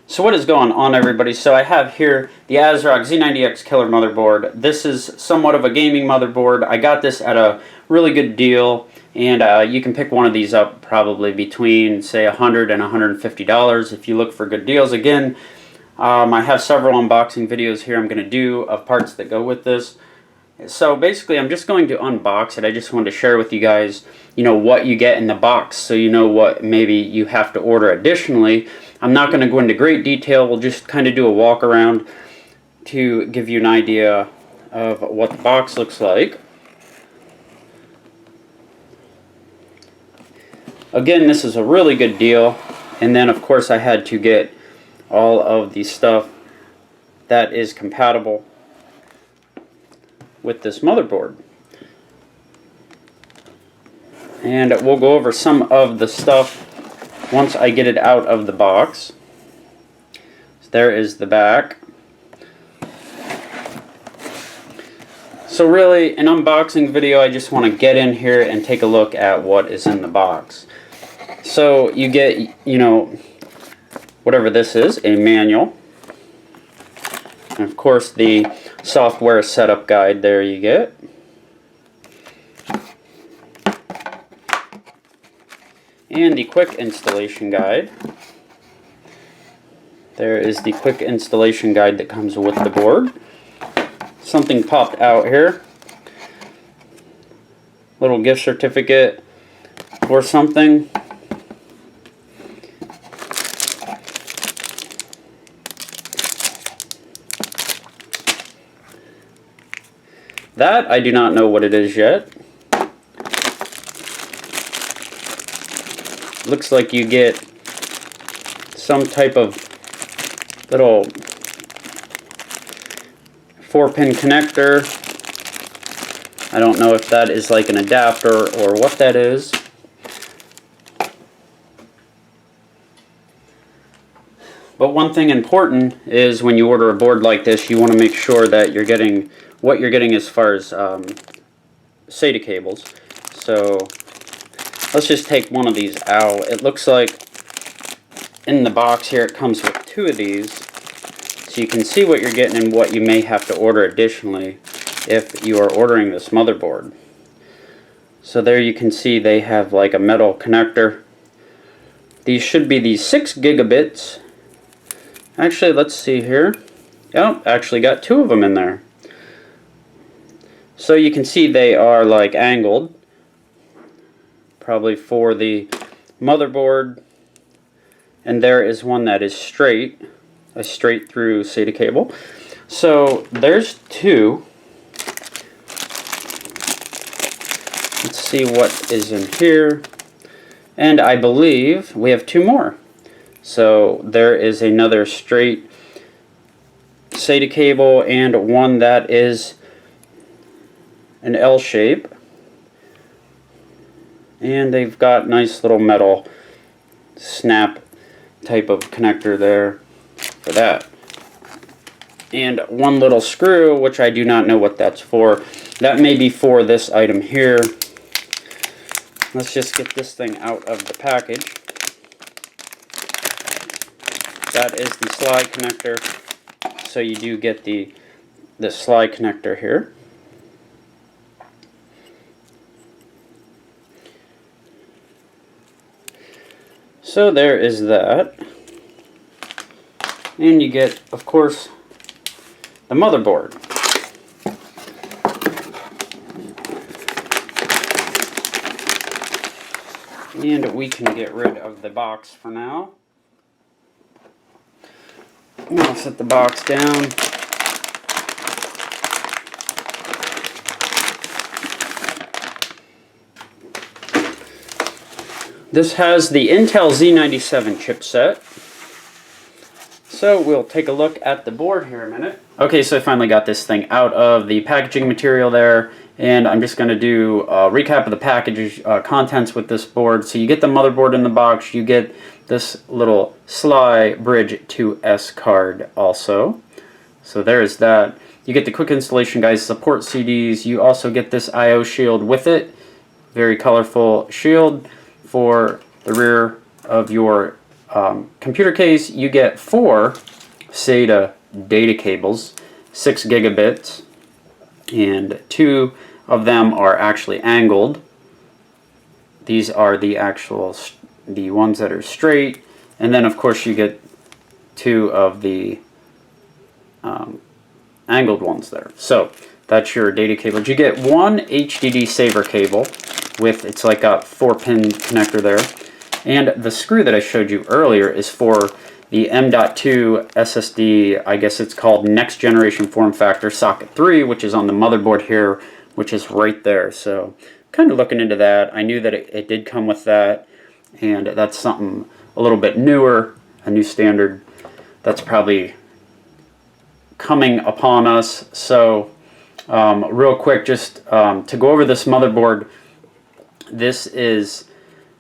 So what is going on, everybody? So I have here the ASRock Z90X killer motherboard. This is somewhat of a gaming motherboard. I got this at a really good deal, and you can pick one of these up probably between, say, $100 and $150 if you look for good deals. Again, I have several unboxing videos here I'm going to do of parts that go with this. So basically, I'm just going to unbox it. I just wanted to share with you guys, what you get in the box, so you know what maybe you have to order additionally. I'm not going to go into great detail. We'll just kind of do a walk around to give you an idea of what the box looks like. Again, this is a really good deal. And then, of course, I had to get all of the stuff that is compatible with this motherboard. And we'll go over some of the stuff once I get it out of the box. So there is the back. So really, an unboxing video, I just want to get in here and take a look at what is in the box. So you get, whatever this is, a manual. And of course the software setup guide there you get. And the quick installation guide. There is the quick installation guide that comes with the board. Something popped out here. Little gift certificate or something. That I do not know what it is yet. Looks like you get some type of little 4-pin connector. I don't know if that is like an adapter or what that is. But one thing important is when you order a board like this, you want to make sure that you're getting what you're getting as far as SATA cables. So let's just take one of these out. It looks like in the box here it comes with 2 of these. So you can see what you're getting and what you may have to order additionally if you are ordering this motherboard. So there you can see they have like a metal connector. These should be the 6 gigabits. Actually, let's see here. Oh, actually got 2 of them in there. So you can see they are like angled. Probably for the motherboard. And there is one that is straight. A straight through SATA cable. So there's 2. Let's see what is in here. And I believe we have 2 more. So there is another straight SATA cable and one that is an L shape. And they've got nice little metal snap type of connector there for that. And one little screw, which I do not know what that's for. That may be for this item here. Let's just get this thing out of the package. That is the slide connector. So you do get the slide connector here. So there is that. And you get, of course, the motherboard. And we can get rid of the box for now. I'll set the box down. This has the Intel Z97 chipset. So we'll take a look at the board here a minute. Okay, so I finally got this thing out of the packaging material there, and I'm just going to do a recap of the package contents with this board. So you get the motherboard in the box, you get this little SLI Bridge 2S card also. So there's that. You get the quick installation guides, support CDs. You also get this I/O shield with it. Very colorful shield for the rear of your computer case, you get 4 SATA data cables, 6 gigabits, and 2 of them are actually angled. These are the ones that are straight, and then of course you get 2 of the angled ones there. So that's your data cable. You get 1 HDD saver cable with, it's like a 4-pin connector there, and the screw that I showed you earlier is for the M.2 SSD, I guess it's called next generation form factor socket 3, which is on the motherboard here, which is right there. So kind of looking into that. I knew that it did come with that, and that's something a little bit newer, a new standard that's probably coming upon us. So real quick, just to go over this motherboard, this is,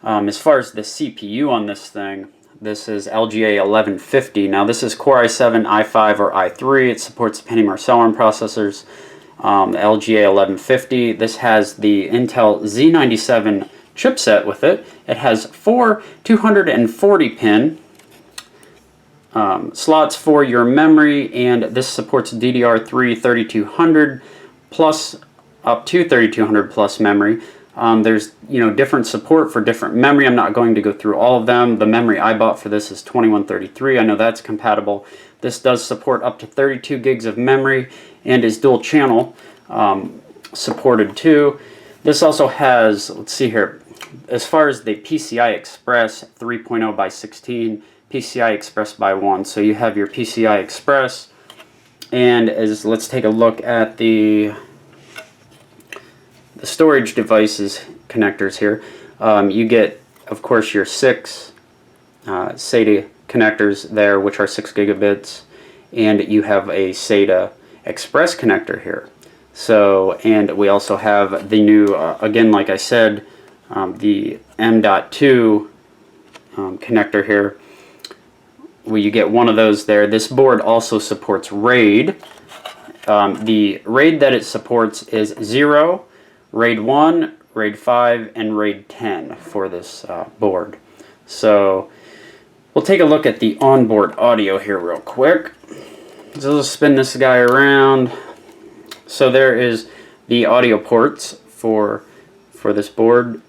as far as the CPU on this thing, this is LGA 1150. Now this is Core i7, i5, or i3. It supports the Pentium or Celeron processors. LGA 1150. This has the Intel Z97 chipset with it. It has 4 240-pin slots for your memory, and this supports DDR3 3200 plus up to 3200 plus memory. There's different support for different memory. I'm not going to go through all of them. The memory I bought for this is 2133. I know that's compatible. This does support up to 32 gigs of memory and is dual channel supported too. This also has, let's see here, as far as the PCI Express 3.0 by 16, PCI Express by 1. So you have your PCI Express, and let's take a look at the storage devices connectors here. You get, of course, your 6 SATA connectors there, which are 6 gigabits, and you have a SATA Express connector here. So, and we also have the new, again, like I said, the M.2 connector here, where you get one of those there. This board also supports RAID. The RAID that it supports is 0, RAID 1, RAID 5, and RAID 10 for this board. So we'll take a look at the onboard audio here real quick. So let's spin this guy around. So there is the audio ports for this board.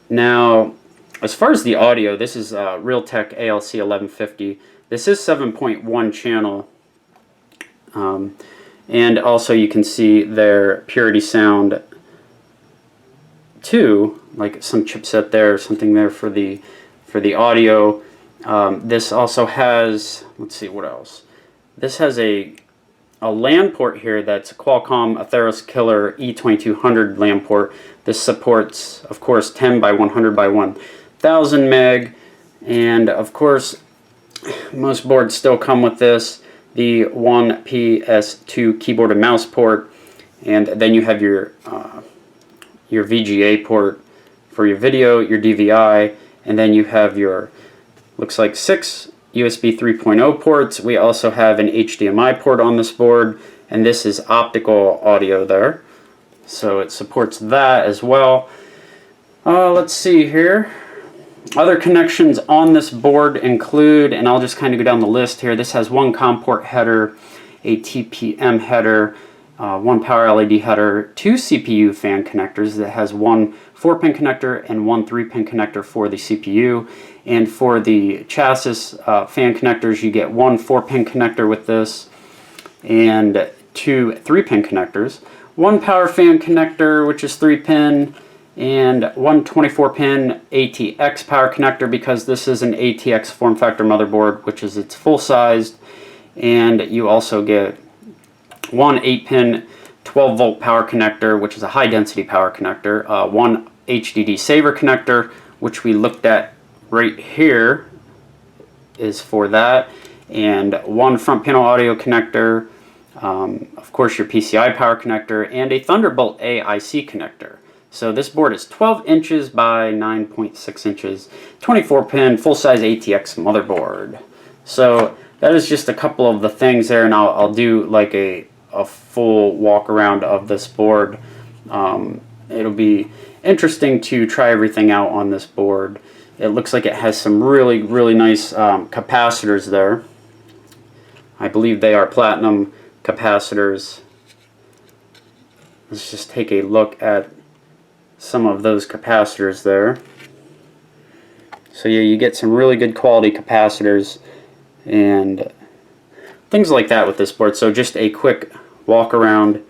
Now, as far as the audio, this is Realtek ALC 1150. This is 7.1 channel. And also you can see their Purity Sound 2, like some chipset there, something there for the audio. This also has, let's see what else. This has a LAN port here that's a Qualcomm Atheros Killer E2200 LAN port. This supports, of course, 10 by 100 by 1000 meg, and of course most boards still come with this, the 1PS2 keyboard and mouse port, and then you have your VGA port for your video, your DVI, and then you have your, looks like 6 USB 3.0 ports. We also have an HDMI port on this board, and this is optical audio there, so it supports that as well. Let's see here. Other connections on this board include, and I'll just kind of go down the list here, this has 1 COM port header, a TPM header, 1 power LED header, 2 CPU fan connectors that has 1 4-pin connector and 1 3-pin connector for the CPU. And for the chassis fan connectors, you get 1 4-pin connector with this and 2 3-pin connectors. 1 power fan connector, which is 3-pin, and 1 24-pin ATX power connector, because this is an ATX form factor motherboard, which is its full-sized. And you also get 1 8-pin 12-volt power connector, which is a high-density power connector, 1 HDD saver connector, which we looked at right here, is for that, and 1 front panel audio connector, of course your PCI power connector, and a Thunderbolt A IC connector. So this board is 12 inches by 9.6 inches, 24-pin full-size ATX motherboard. So that is just a couple of the things there, and I'll do like a full walk around of this board. It'll be interesting to try everything out on this board It looks like it has some really nice capacitors there. I believe they are platinum capacitors. Let's just take a look at some of those capacitors there. So yeah, you get some really good quality capacitors and things like that with this board. So just a quick walk around.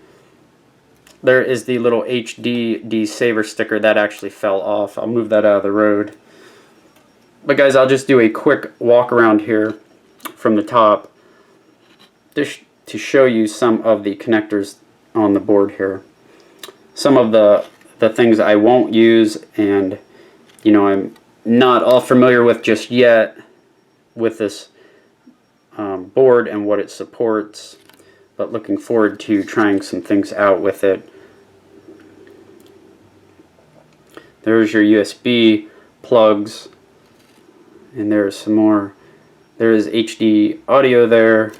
There is the little HD saver sticker that actually fell off. I'll move that out of the road. But guys, I'll just do a quick walk around here from the top just to show you some of the connectors on the board here. Some of the things I won't use and I'm not all familiar with just yet with this board and what it supports, but looking forward to trying some things out with it. There's your USB plugs, and there's some more. There is HD audio there.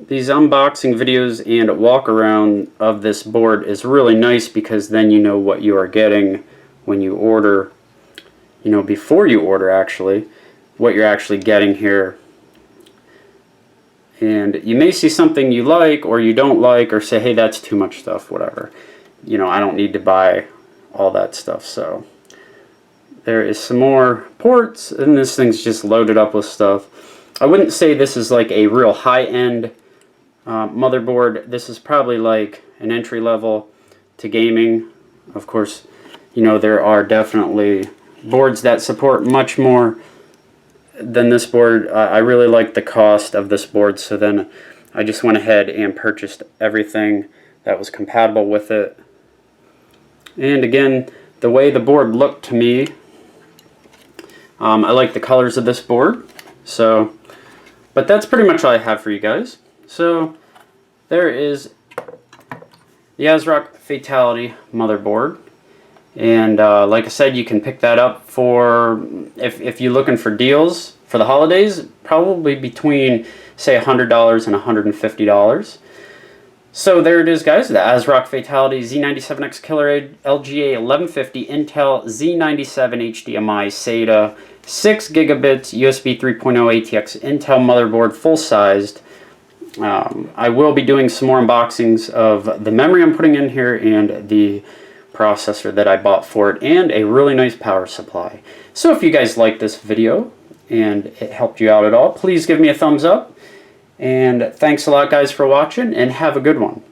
These unboxing videos and walk around of this board is really nice because then you know what you are getting when you order, before you order actually, what you're actually getting here. And you may see something you like or you don't like or say, hey, that's too much stuff, whatever. I don't need to buy all that stuff. So there is some more ports and this thing's just loaded up with stuff. I wouldn't say this is like a real high-end motherboard. This is probably like an entry level to gaming. Of course, there are definitely boards that support much more than this board. I really like the cost of this board, so then I just went ahead and purchased everything that was compatible with it. And again, the way the board looked to me, I like the colors of this board. So, but that's pretty much all I have for you guys. So there is the ASRock Fatality motherboard, and like I said, you can pick that up for, if you're looking for deals for the holidays, probably between say $100 and $150. So there it is, guys, the ASRock Fatality Z97X Killer LGA 1150 Intel Z97 HDMI SATA 6 gigabits USB 3.0 ATX Intel motherboard, full-sized. I will be doing some more unboxings of the memory I'm putting in here and the processor that I bought for it, and a really nice power supply. So if you guys like this video and it helped you out at all, please give me a thumbs up. And thanks a lot, guys, for watching, and have a good one.